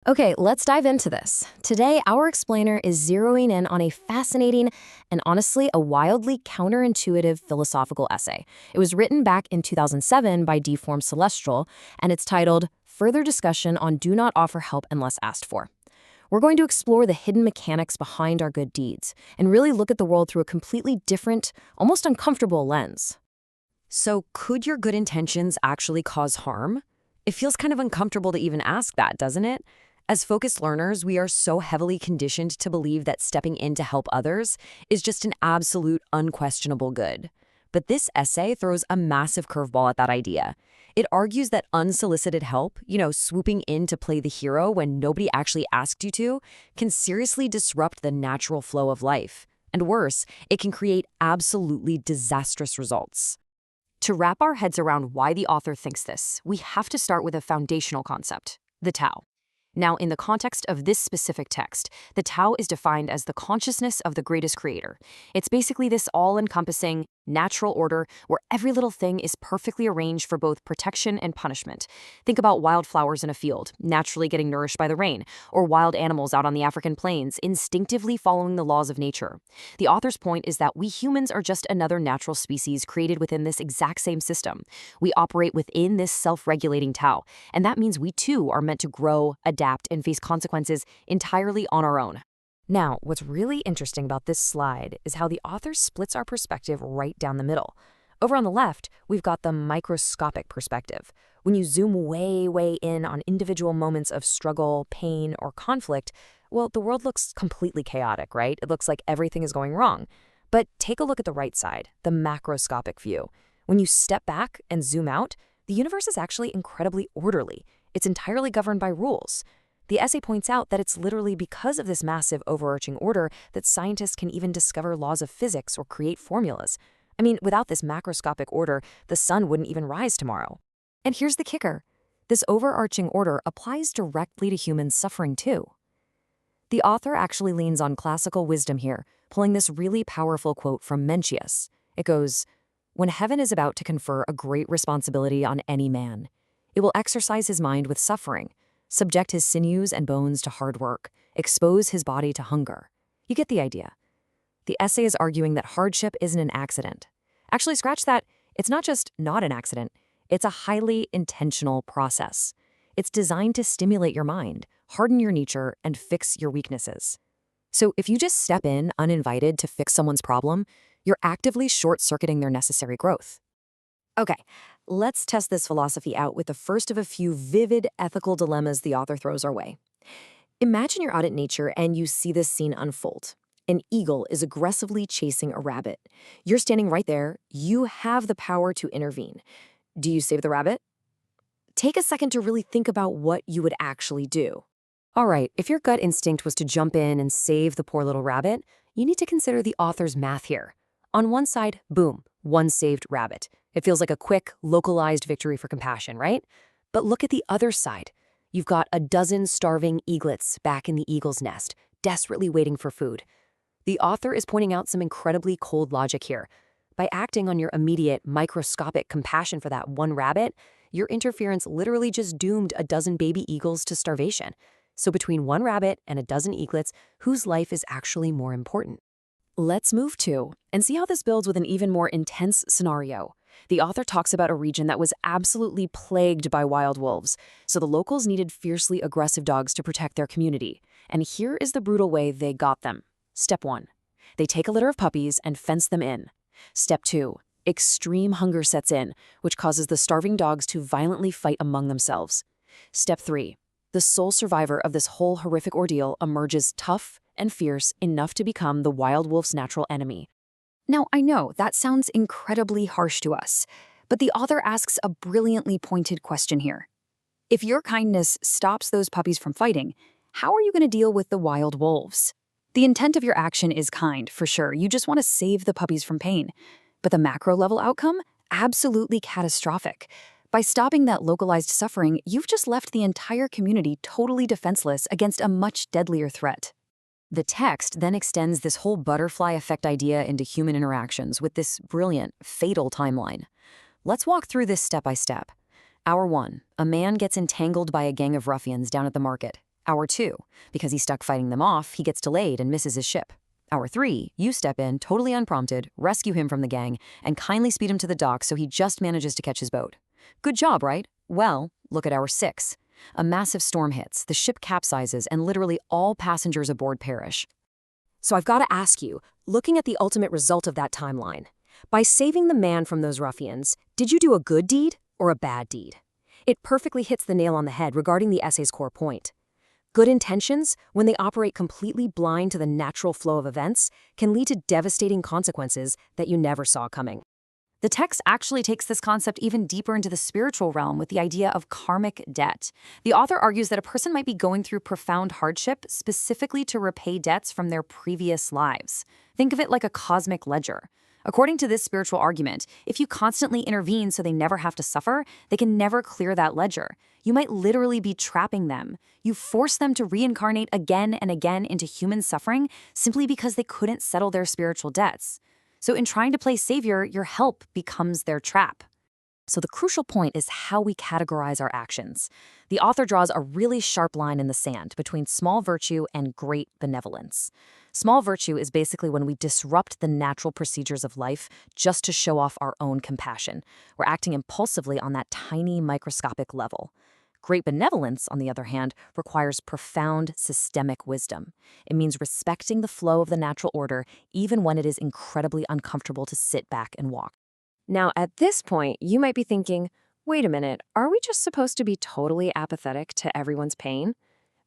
Okay, let's dive into this. Today, our explainer is zeroing in on a fascinating and honestly a wildly counterintuitive philosophical essay. It was written back in 2007 by Deformed Celestial, and it's titled Further Discussion on Do Not Offer Help Unless Asked For. We're going to explore the hidden mechanics behind our good deeds and really look at the world through a completely different, almost uncomfortable lens. So could your good intentions actually cause harm? It feels kind of uncomfortable to even ask that, doesn't it? As focused learners, we are so heavily conditioned to believe that stepping in to help others is just an absolute, unquestionable good. But this essay throws a massive curveball at that idea. It argues that unsolicited help, swooping in to play the hero when nobody actually asked you to, can seriously disrupt the natural flow of life. And worse, it can create absolutely disastrous results. To wrap our heads around why the author thinks this, we have to start with a foundational concept, the Tao. Now, in the context of this specific text, the Tao is defined as the consciousness of the greatest creator. It's basically this all-encompassing, natural order where every little thing is perfectly arranged for both protection and punishment. Think about wildflowers in a field, naturally getting nourished by the rain, or wild animals out on the African plains, instinctively following the laws of nature. The author's point is that we humans are just another natural species created within this exact same system. We operate within this self-regulating Tao, and that means we too are meant to grow, adapt, and face consequences entirely on our own. Now, what's really interesting about this slide is how the author splits our perspective right down the middle. Over on the left, we've got the microscopic perspective. When you zoom way, way in on individual moments of struggle, pain, or conflict, well, the world looks completely chaotic, right? It looks like everything is going wrong. But take a look at the right side, the macroscopic view. When you step back and zoom out, the universe is actually incredibly orderly. It's entirely governed by rules. The essay points out that it's literally because of this massive overarching order that scientists can even discover laws of physics or create formulas. I mean, without this macroscopic order, the sun wouldn't even rise tomorrow. And here's the kicker. This overarching order applies directly to human suffering too. The author actually leans on classical wisdom here, pulling this really powerful quote from Mencius. It goes, "When heaven is about to confer a great responsibility on any man, it will exercise his mind with suffering, subject his sinews and bones to hard work, expose his body to hunger." You get the idea. The essay is arguing that hardship isn't an accident. Actually, scratch that. It's not just not an accident. It's a highly intentional process. It's designed to stimulate your mind, harden your nature, and fix your weaknesses. So if you just step in uninvited to fix someone's problem, you're actively short-circuiting their necessary growth. Okay, let's test this philosophy out with the first of a few vivid ethical dilemmas the author throws our way. Imagine you're out at nature and you see this scene unfold. An eagle is aggressively chasing a rabbit. You're standing right there. You have the power to intervene. Do you save the rabbit? Take a second to really think about what you would actually do. All right, if your gut instinct was to jump in and save the poor little rabbit, you need to consider the author's math here. On one side, boom, one saved rabbit. It feels like a quick, localized victory for compassion, right? But look at the other side. You've got a dozen starving eaglets back in the eagle's nest, desperately waiting for food. The author is pointing out some incredibly cold logic here. By acting on your immediate, microscopic compassion for that one rabbit, your interference literally just doomed a dozen baby eagles to starvation. So between one rabbit and a dozen eaglets, whose life is actually more important? Let's move to and see how this builds with an even more intense scenario. The author talks about a region that was absolutely plagued by wild wolves, so the locals needed fiercely aggressive dogs to protect their community. And here is the brutal way they got them. Step 1. They take a litter of puppies and fence them in. Step 2. Extreme hunger sets in, which causes the starving dogs to violently fight among themselves. Step 3. The sole survivor of this whole horrific ordeal emerges tough and fierce enough to become the wild wolf's natural enemy. Now, I know that sounds incredibly harsh to us, but the author asks a brilliantly pointed question here. If your kindness stops those puppies from fighting, how are you going to deal with the wild wolves? The intent of your action is kind, for sure. You just want to save the puppies from pain. But the macro-level outcome? Absolutely catastrophic. By stopping that localized suffering, you've just left the entire community totally defenseless against a much deadlier threat. The text then extends this whole butterfly effect idea into human interactions with this brilliant, fatal timeline. Let's walk through this step by step. Hour 1. A man gets entangled by a gang of ruffians down at the market. Hour 2, because he's stuck fighting them off, he gets delayed and misses his ship. Hour 3, you step in, totally unprompted, rescue him from the gang, and kindly speed him to the dock so he just manages to catch his boat. Good job, right? Well, look at Hour 6. A massive storm hits, the ship capsizes, and literally all passengers aboard perish. So I've got to ask you, looking at the ultimate result of that timeline, by saving the man from those ruffians, did you do a good deed or a bad deed? It perfectly hits the nail on the head regarding the essay's core point. Good intentions, when they operate completely blind to the natural flow of events, can lead to devastating consequences that you never saw coming. The text actually takes this concept even deeper into the spiritual realm with the idea of karmic debt. The author argues that a person might be going through profound hardship specifically to repay debts from their previous lives. Think of it like a cosmic ledger. According to this spiritual argument, if you constantly intervene so they never have to suffer, they can never clear that ledger. You might literally be trapping them. You force them to reincarnate again and again into human suffering simply because they couldn't settle their spiritual debts. So in trying to play savior, your help becomes their trap. So the crucial point is how we categorize our actions. The author draws a really sharp line in the sand between small virtue and great benevolence. Small virtue is basically when we disrupt the natural procedures of life just to show off our own compassion. We're acting impulsively on that tiny microscopic level. Great benevolence, on the other hand, requires profound systemic wisdom. It means respecting the flow of the natural order even when it is incredibly uncomfortable to sit back and walk. Now, at this point, you might be thinking, wait a minute, are we just supposed to be totally apathetic to everyone's pain?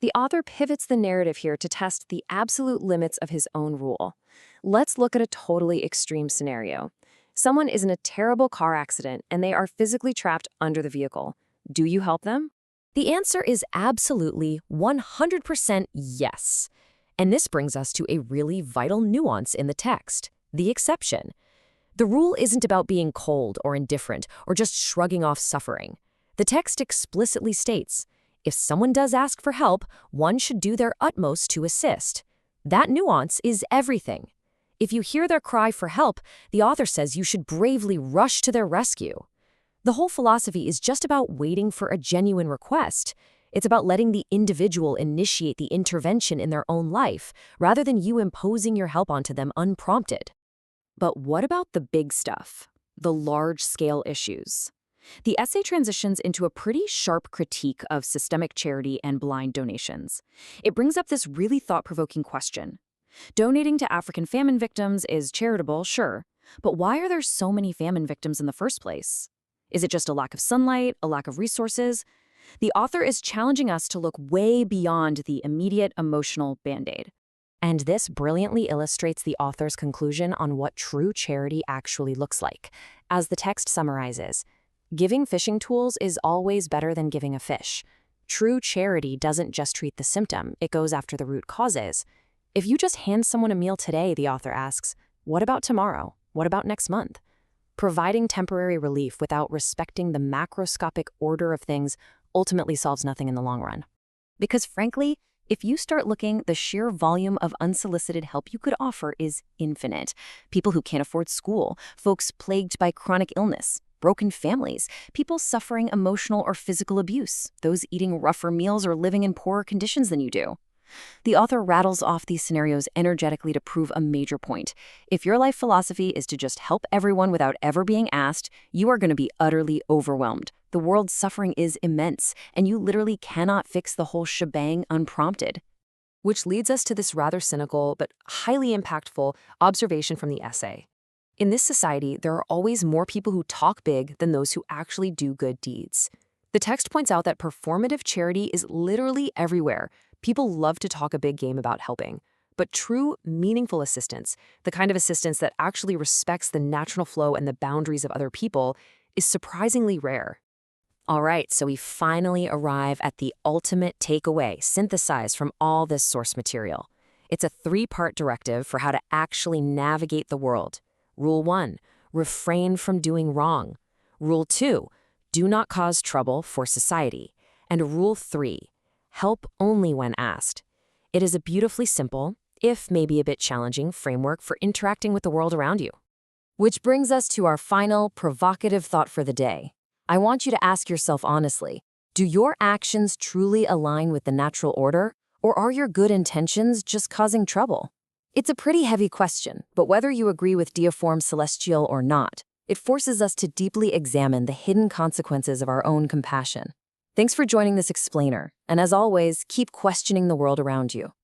The author pivots the narrative here to test the absolute limits of his own rule. Let's look at a totally extreme scenario. Someone is in a terrible car accident and they are physically trapped under the vehicle. Do you help them? The answer is absolutely 100% yes. And this brings us to a really vital nuance in the text, the exception. The rule isn't about being cold or indifferent or just shrugging off suffering. The text explicitly states, if someone does ask for help, one should do their utmost to assist. That nuance is everything. If you hear their cry for help, the author says you should bravely rush to their rescue. The whole philosophy is just about waiting for a genuine request. It's about letting the individual initiate the intervention in their own life, rather than you imposing your help onto them unprompted. But what about the big stuff? The large-scale issues? The essay transitions into a pretty sharp critique of systemic charity and blind donations. It brings up this really thought-provoking question. Donating to African famine victims is charitable, sure, but why are there so many famine victims in the first place? Is it just a lack of sunlight, a lack of resources? The author is challenging us to look way beyond the immediate emotional band-aid. And this brilliantly illustrates the author's conclusion on what true charity actually looks like. As the text summarizes, giving fishing tools is always better than giving a fish. True charity doesn't just treat the symptom, it goes after the root causes. If you just hand someone a meal today, the author asks, what about tomorrow? What about next month? Providing temporary relief without respecting the macroscopic order of things ultimately solves nothing in the long run. Because frankly, if you start looking, the sheer volume of unsolicited help you could offer is infinite. People who can't afford school, folks plagued by chronic illness, broken families, people suffering emotional or physical abuse, those eating rougher meals or living in poorer conditions than you do. The author rattles off these scenarios energetically to prove a major point. If your life philosophy is to just help everyone without ever being asked, you are going to be utterly overwhelmed. The world's suffering is immense, and you literally cannot fix the whole shebang unprompted. Which leads us to this rather cynical but highly impactful observation from the essay. In this society, there are always more people who talk big than those who actually do good deeds. The text points out that performative charity is literally everywhere. People love to talk a big game about helping. But true, meaningful assistance, the kind of assistance that actually respects the natural flow and the boundaries of other people, is surprisingly rare. All right, so we finally arrive at the ultimate takeaway synthesized from all this source material. It's a 3-part directive for how to actually navigate the world. Rule 1, refrain from doing wrong. Rule 2, do not cause trouble for society. And Rule 3, help only when asked. It is a beautifully simple, if maybe a bit challenging, framework for interacting with the world around you. Which brings us to our final provocative thought for the day. I want you to ask yourself honestly, Do your actions truly align with the natural order, or are your good intentions just causing trouble? It's a pretty heavy question, but whether you agree with Deiform Celestial or not, it forces us to deeply examine the hidden consequences of our own compassion. Thanks for joining this explainer, and as always, keep questioning the world around you.